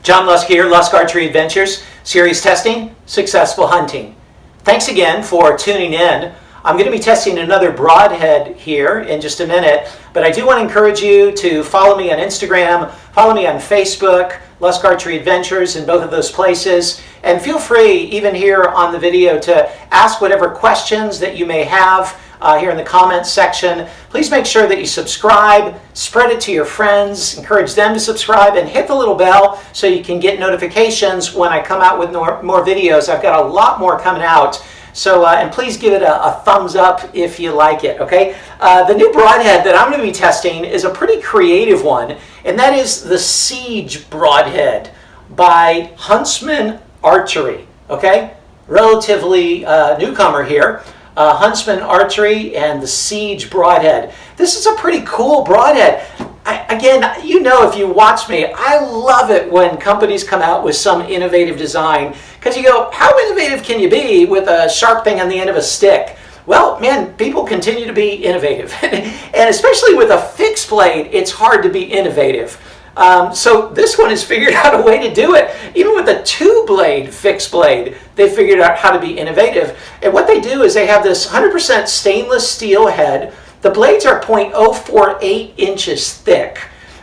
John Lusk here, Lusk Archery Adventures, series testing, successful hunting. Thanks again for tuning in. I'm going to be testing another Broadhead here in just a minute, but I do want to encourage you to follow me on Instagram, follow me on Facebook, Lusk Archery Adventures in both of those places, and feel free, even here on the video, to ask whatever questions that you may have here in the comments section. Please make sure that you subscribe, spread it to your friends, encourage them to subscribe, and hit the little bell so you can get notifications when I come out with more videos. I've got a lot more coming out. So, and please give it a thumbs up if you like it, okay? The new Broadhead that I'm going to be testing is a pretty creative one, and that is the Siege Broadhead by Huntsman Archery, okay? Relatively newcomer here. Huntsman Archery and the Siege Broadhead. This is a pretty cool broadhead. Again, you know, if you watch me, I love it when companies come out with some innovative design, because you go, how innovative can you be with a sharp thing on the end of a stick? Well, man, people continue to be innovative. And especially with a fixed blade, it's hard to be innovative. So this one has figured out a way to do it. Even with a two-blade fixed blade, they figured out how to be innovative. And what they do is they have this 100% stainless steel head. The blades are 0.048 inches thick.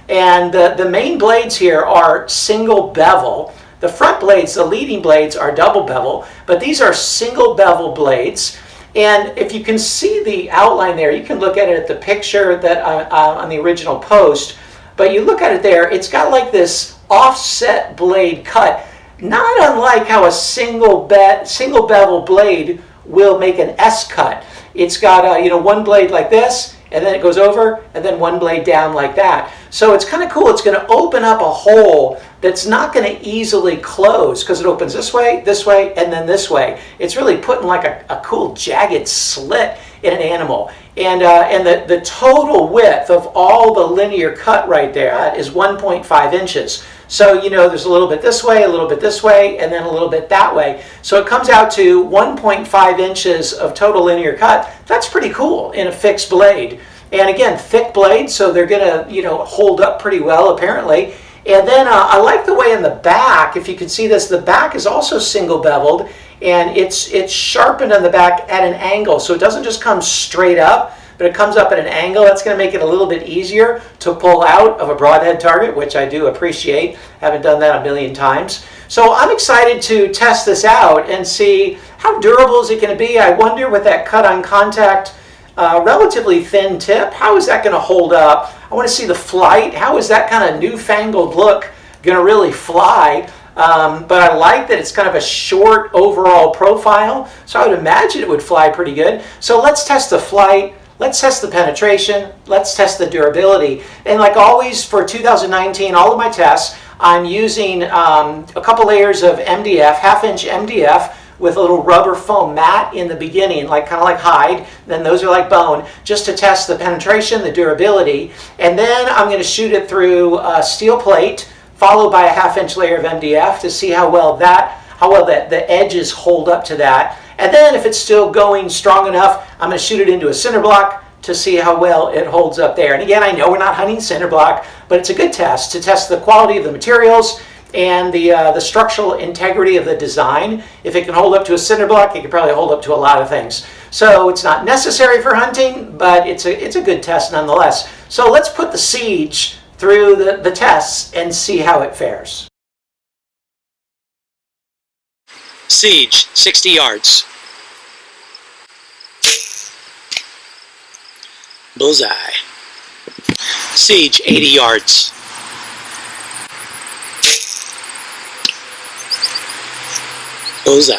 And the main blades here are single bevel. The front blades, the leading blades, are double bevel. But these are single bevel blades. And if you can see the outline there, you can look at it at the picture that on the original post. But you look at it there, it's got like this offset blade cut, not unlike how a single bevel blade will make an S cut. It's got one blade like this, and then it goes over, and then one blade down like that. So it's kind of cool. It's going to open up a hole that's not going to easily close, because it opens this way, and then this way. It's really putting like a cool jagged slit in an animal. And the total width of all the linear cut right there is 1.5 inches. So, there's a little bit this way, a little bit this way, and then a little bit that way. So it comes out to 1.5 inches of total linear cut. That's pretty cool in a fixed blade. And again, thick blade, so they're going to, hold up pretty well, apparently. And then I like the way in the back, if you can see this, the back is also single beveled, and it's sharpened on the back at an angle. So it doesn't just come straight up, but it comes up at an angle. That's going to make it a little bit easier to pull out of a broadhead target, which I do appreciate. Haven't done that a million times. So I'm excited to test this out and see how durable is it going to be. I wonder with that cut-on contact, relatively thin tip, how is that going to hold up? I want to see the flight. How is that kind of newfangled look going to really fly? But I like that it's kind of a short overall profile, so I would imagine it would fly pretty good. So let's test the flight. Let's test the penetration. Let's test the durability. And like always for 2019, all of my tests, I'm using a couple layers of MDF, half-inch MDF, with a little rubber foam mat in the beginning, kind of like hide. Then those are like bone, just to test the penetration, the durability. And then I'm going to shoot it through a steel plate, followed by a half-inch layer of MDF to see how well the edges hold up to that. And then if it's still going strong enough, I'm going to shoot it into a cinder block to see how well it holds up there. And again, I know we're not hunting cinder block, but it's a good test to test the quality of the materials and the structural integrity of the design. If it can hold up to a cinder block, it can probably hold up to a lot of things. So it's not necessary for hunting, but it's a good test nonetheless. So let's put the Siege through the tests and see how it fares. Siege, 60 yards. Bullseye. Siege, 80 yards. Bullseye.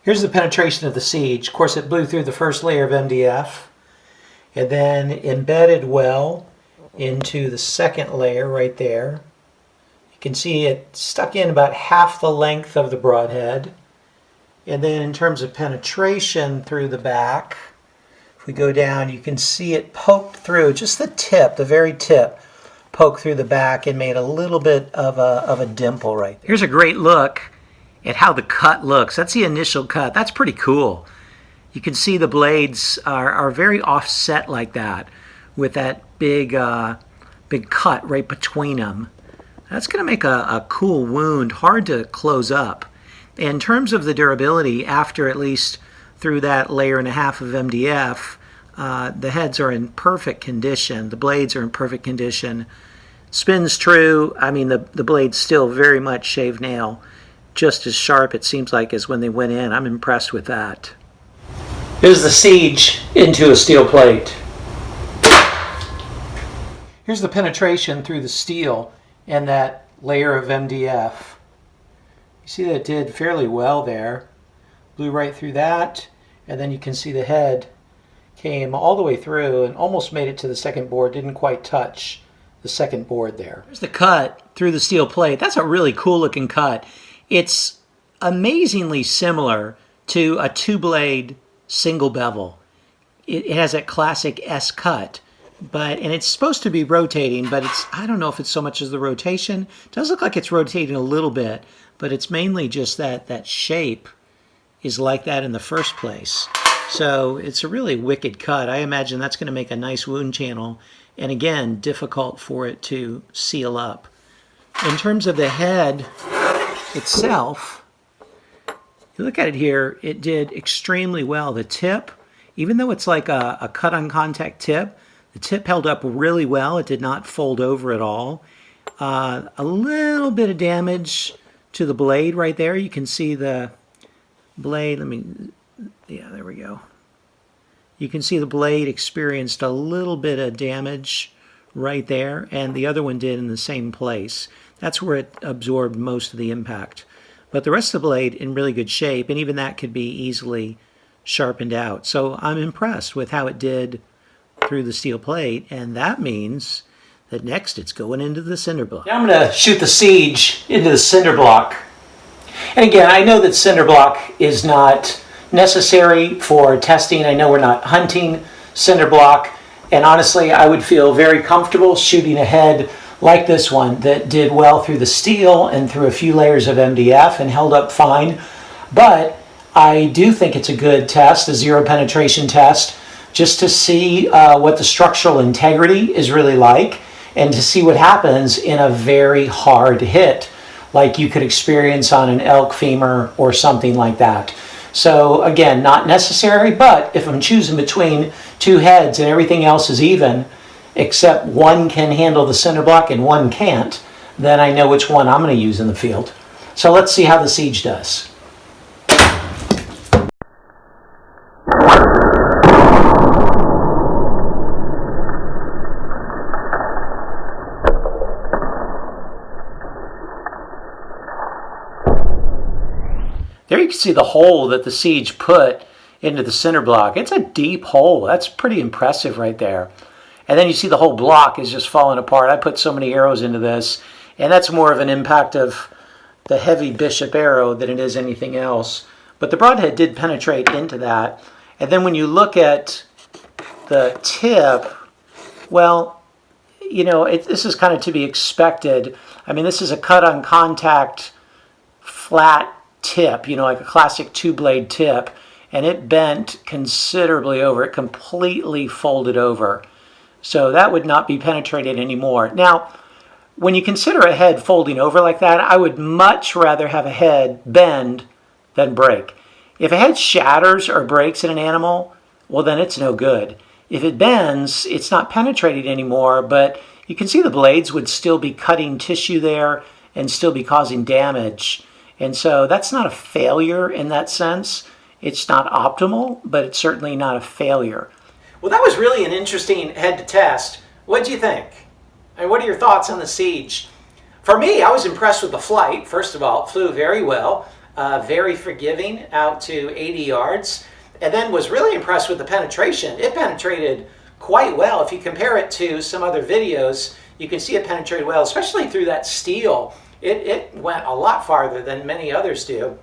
Here's the penetration of the Siege. Of course, it blew through the first layer of MDF and then embedded well into the second layer right there. You can see it stuck in about half the length of the broadhead. And then in terms of penetration through the back, if we go down, you can see it poked through, just the tip, the very tip, poked through the back and made a little bit of a dimple right there. Here's a great look at how the cut looks. That's the initial cut. That's pretty cool. You can see the blades are very offset like that, with that big cut right between them. That's going to make a cool wound hard to close up. In terms of the durability, after at least through that layer and a half of MDF, the heads are in perfect condition. The blades are in perfect condition. Spin's true. I mean, the blade's still very much shaved nail. Just as sharp, it seems like, as when they went in. I'm impressed with that. Here's the siege into a steel plate. Here's the penetration through the steel and that layer of MDF. You see that it did fairly well there. Blew right through that, and then you can see the head came all the way through and almost made it to the second board. Didn't quite touch the second board there. There's the cut through the steel plate. That's a really cool looking cut. It's amazingly similar to a two-blade single bevel. It has that classic S cut, and it's supposed to be rotating, but I don't know if it's so much as the rotation. It does look like it's rotating a little bit, but it's mainly just that shape is like that in the first place. So it's a really wicked cut. I imagine that's going to make a nice wound channel, and again, difficult for it to seal up. In terms of the head itself, you look at it here, it did extremely well. The tip, even though it's like a cut on contact tip, the tip held up really well. It did not fold over at all. A little bit of damage to the blade right there. You can see the blade. Yeah, there we go. You can see the blade experienced a little bit of damage right there, and the other one did in the same place. That's where it absorbed most of the impact. But the rest of the blade in really good shape, and even that could be easily sharpened out. So I'm impressed with how it did through the steel plate, and that means that next it's going into the cinder block. Now I'm going to shoot the siege into the cinder block. And again, I know that cinder block is not necessary for testing. I know we're not hunting cinder block, and honestly, I would feel very comfortable shooting a head like this one that did well through the steel and through a few layers of MDF and held up fine. But I do think it's a good test, a zero penetration test, just to see what the structural integrity is really like and to see what happens in a very hard hit like you could experience on an elk femur or something like that. So again, not necessary, but if I'm choosing between two heads and everything else is even, except one can handle the cinder block and one can't, then I know which one I'm going to use in the field. So let's see how the siege does. There you can see the hole that the siege put into the cinder block. It's a deep hole. That's pretty impressive right there. And then you see the whole block is just falling apart. I put so many arrows into this, and that's more of an impact of the heavy bishop arrow than it is anything else. But the broadhead did penetrate into that. And then when you look at the tip, well, you know, this is kind of to be expected. I mean, this is a cut on contact flat tip, you know, like a classic two-blade tip, and it bent considerably over. It completely folded over. So that would not be penetrated anymore. Now, when you consider a head folding over like that, I would much rather have a head bend than break. If a head shatters or breaks in an animal, well, then it's no good. If it bends, it's not penetrated anymore, but you can see the blades would still be cutting tissue there and still be causing damage. And so that's not a failure in that sense. It's not optimal, but it's certainly not a failure. Well, that was really an interesting head to test. What do you think? And what are your thoughts on the siege? For me, I was impressed with the flight. First of all, it flew very well, very forgiving out to 80 yards, and then was really impressed with the penetration. It penetrated quite well. If you compare it to some other videos, you can see it penetrated well, especially through that steel. It went a lot farther than many others do.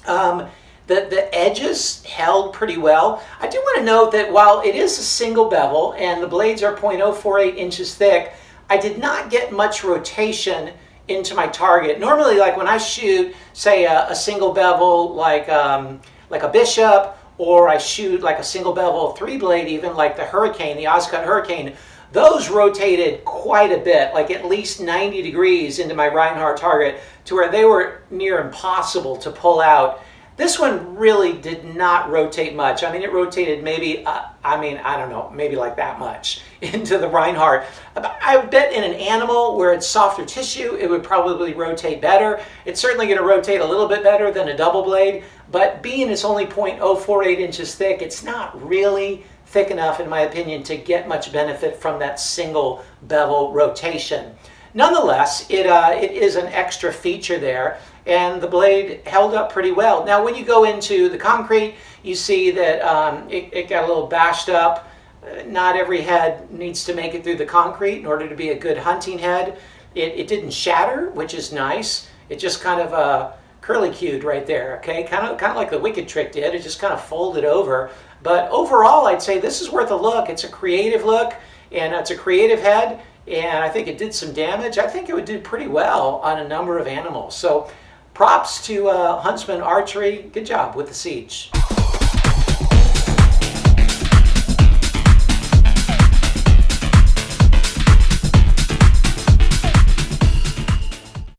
The edges held pretty well. I do want to note that while it is a single bevel and the blades are 0.048 inches thick, I did not get much rotation into my target. Normally, like when I shoot, say, a single bevel like a bishop or I shoot like a single bevel 3-blade, even like the Hurricane, the Oscut Hurricane, those rotated quite a bit, like at least 90 degrees into my Reinhardt target, to where they were near impossible to pull out. This one really did not rotate much. I mean, it rotated maybe, I don't know, maybe like that much into the Reinhardt. I would bet in an animal where it's softer tissue, it would probably rotate better. It's certainly going to rotate a little bit better than a double blade, but being it's only 0.048 inches thick, it's not really thick enough, in my opinion, to get much benefit from that single bevel rotation. Nonetheless, it is an extra feature there, and the blade held up pretty well. Now, when you go into the concrete, you see that it got a little bashed up. Not every head needs to make it through the concrete in order to be a good hunting head. It didn't shatter, which is nice. It just kind of curly-cued right there, okay? Kind of like the Wicked Trick did. It just kind of folded over. But overall, I'd say this is worth a look. It's a creative look, and it's a creative head, and I think it did some damage. I think it would do pretty well on a number of animals. So props to Huntsman Archery. Good job with the Siege.